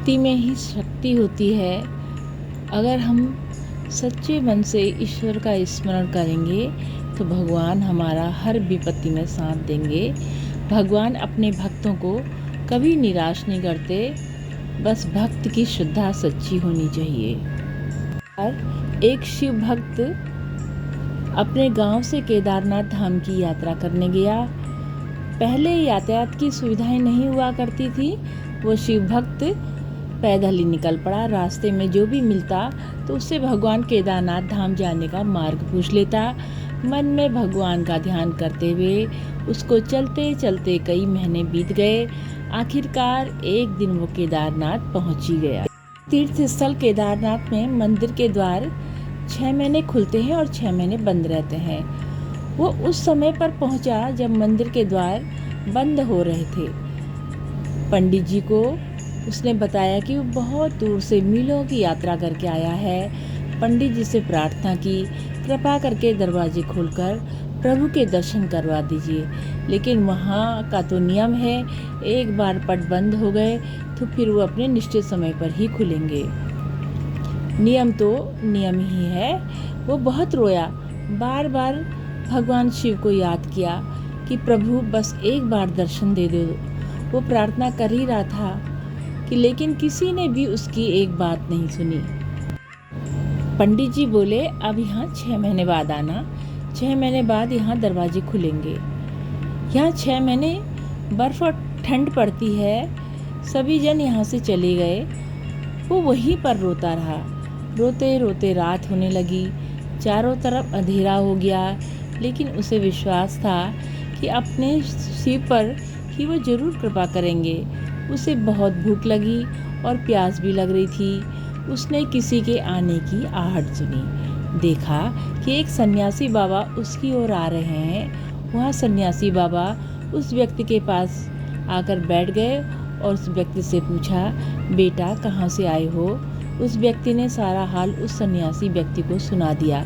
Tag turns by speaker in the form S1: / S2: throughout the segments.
S1: भक्ति में ही शक्ति होती है। अगर हम सच्चे मन से ईश्वर का स्मरण करेंगे तो भगवान हमारा हर विपत्ति में साथ देंगे। भगवान अपने भक्तों को कभी निराश नहीं करते, बस भक्त की श्रद्धा सच्ची होनी चाहिए। और एक शिव भक्त अपने गांव से केदारनाथ धाम की यात्रा करने गया। पहले यातायात की सुविधाएं नहीं हुआ करती थी। वो शिव भक्त पैदल ही निकल पड़ा। रास्ते में जो भी मिलता तो उससे भगवान केदारनाथ धाम जाने का मार्ग पूछ लेता। मन में भगवान का ध्यान करते हुए उसको चलते चलते कई महीने बीत गए। आखिरकार एक दिन वो केदारनाथ पहुंच ही गया। तीर्थ स्थल केदारनाथ में मंदिर के द्वार 6 महीने खुलते हैं और 6 महीने बंद रहते हैं। वो उस समय पर पहुंचा जब मंदिर के द्वार बंद हो रहे थे। पंडित जी को उसने बताया कि वो बहुत दूर से मीलों की यात्रा करके आया है। पंडित जी से प्रार्थना की, कृपा करके दरवाजे खोलकर प्रभु के दर्शन करवा दीजिए। लेकिन वहाँ का तो नियम है, एक बार पट बंद हो गए तो फिर वो अपने निश्चित समय पर ही खुलेंगे। नियम तो नियम ही है। वो बहुत रोया, बार बार भगवान शिव को याद किया कि प्रभु बस एक बार दर्शन दे दो। वो प्रार्थना कर ही रहा था कि लेकिन किसी ने भी उसकी एक बात नहीं सुनी। पंडित जी बोले, अब यहाँ 6 महीने बाद आना। 6 महीने बाद यहाँ दरवाजे खुलेंगे। यहाँ 6 महीने बर्फ और ठंड पड़ती है। सभी जन यहाँ से चले गए। वो वहीं पर रोता रहा। रोते रोते रात होने लगी, चारों तरफ अंधेरा हो गया। लेकिन उसे विश्वास था कि अपने शिव पर कि वो जरूर कृपा करेंगे। उसे बहुत भूख लगी और प्यास भी लग रही थी। उसने किसी के आने की आहट सुनी। देखा कि एक सन्यासी बाबा उसकी ओर आ रहे हैं। वहाँ सन्यासी बाबा उस व्यक्ति के पास आकर बैठ गए और उस व्यक्ति से पूछा, बेटा कहाँ से आए हो? उस व्यक्ति ने सारा हाल उस सन्यासी व्यक्ति को सुना दिया।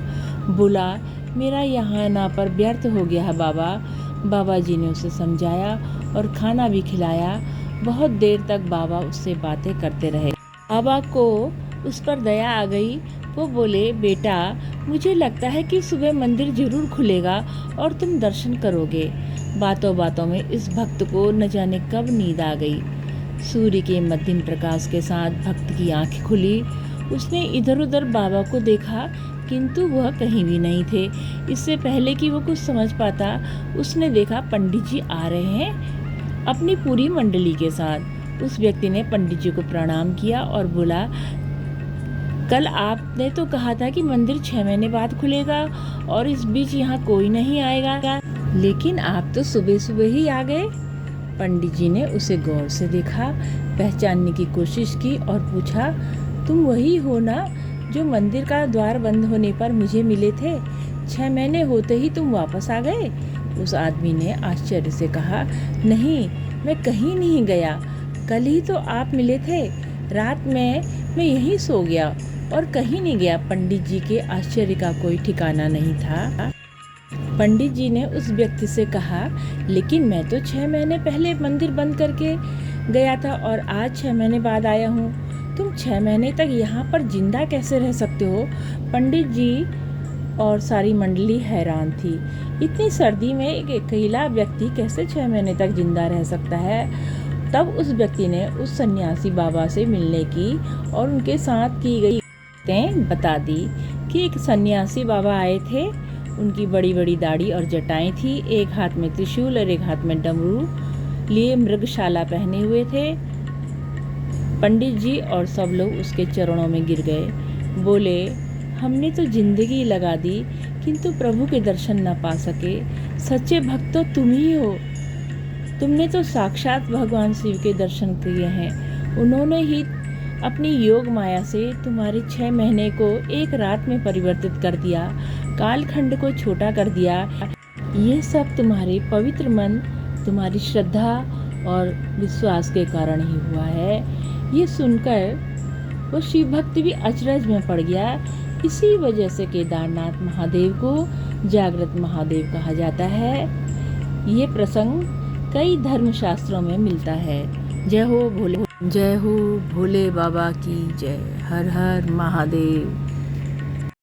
S1: बोला, मेरा यहाँ आना पर व्यर्थ हो गया है बाबा। बाबा जी ने उसे समझाया और खाना भी खिलाया। बहुत देर तक बाबा उससे बातें करते रहे। बाबा को उस पर दया आ गई। वो बोले, बेटा मुझे लगता है कि सुबह मंदिर जरूर खुलेगा और तुम दर्शन करोगे। बातों बातों में इस भक्त को न जाने कब नींद आ गई। सूर्य के मध्यम प्रकाश के साथ भक्त की आंखें खुली। उसने इधर उधर बाबा को देखा किंतु वह कहीं भी नहीं थे। इससे पहले कि वो कुछ समझ पाता, उसने देखा पंडित जी आ रहे हैं अपनी पूरी मंडली के साथ। उस व्यक्ति ने पंडित जी को प्रणाम किया और बोला, कल आपने तो कहा था कि मंदिर 6 महीने बाद खुलेगा और इस बीच यहाँ कोई नहीं आएगा, लेकिन आप तो सुबह सुबह ही आ गए। पंडित जी ने उसे गौर से देखा, पहचानने की कोशिश की और पूछा, तुम वही हो ना जो मंदिर का द्वार बंद होने पर मुझे मिले थे? 6 महीने होते ही तुम वापस आ गए? उस आदमी ने आश्चर्य से कहा, नहीं, मैं कहीं नहीं गया। कल ही तो आप मिले थे। रात में मैं यहीं सो गया और कहीं नहीं गया। पंडित जी के आश्चर्य का कोई ठिकाना नहीं था। पंडित जी ने उस व्यक्ति से कहा, लेकिन मैं तो 6 महीने पहले मंदिर बंद करके गया था और आज 6 महीने बाद आया हूँ। तुम 6 महीने तक यहाँ पर जिंदा कैसे रह सकते हो? पंडित जी और सारी मंडली हैरान थी। इतनी सर्दी में एक अकेला व्यक्ति कैसे 6 महीने तक जिंदा रह सकता है? तब उस व्यक्ति ने उस सन्यासी बाबा से मिलने की और उनके साथ की गई बातें बता दी कि एक सन्यासी बाबा आए थे। उनकी बड़ी बड़ी दाढ़ी और जटाएं थी। एक हाथ में त्रिशूल और एक हाथ में डमरू लिए मृगशाला पहने हुए थे। पंडित जी और सब लोग उसके चरणों में गिर गए। बोले, हमने तो जिंदगी लगा दी किंतु प्रभु के दर्शन न पा सके। सच्चे भक्त तो तुम ही हो। तुमने तो साक्षात भगवान शिव के दर्शन किए हैं। उन्होंने ही अपनी योग माया से तुम्हारे 6 महीने को एक रात में परिवर्तित कर दिया, कालखंड को छोटा कर दिया। ये सब तुम्हारे पवित्र मन, तुम्हारी श्रद्धा और विश्वास के कारण ही हुआ है। ये सुनकर वो शिव भक्त भी अचरज में पड़ गया। इसी वजह से केदारनाथ महादेव को जागृत महादेव कहा जाता है। ये प्रसंग कई धर्म शास्त्रों में मिलता है। जय हो भोले। जय हो भोले बाबा की जय। हर हर महादेव।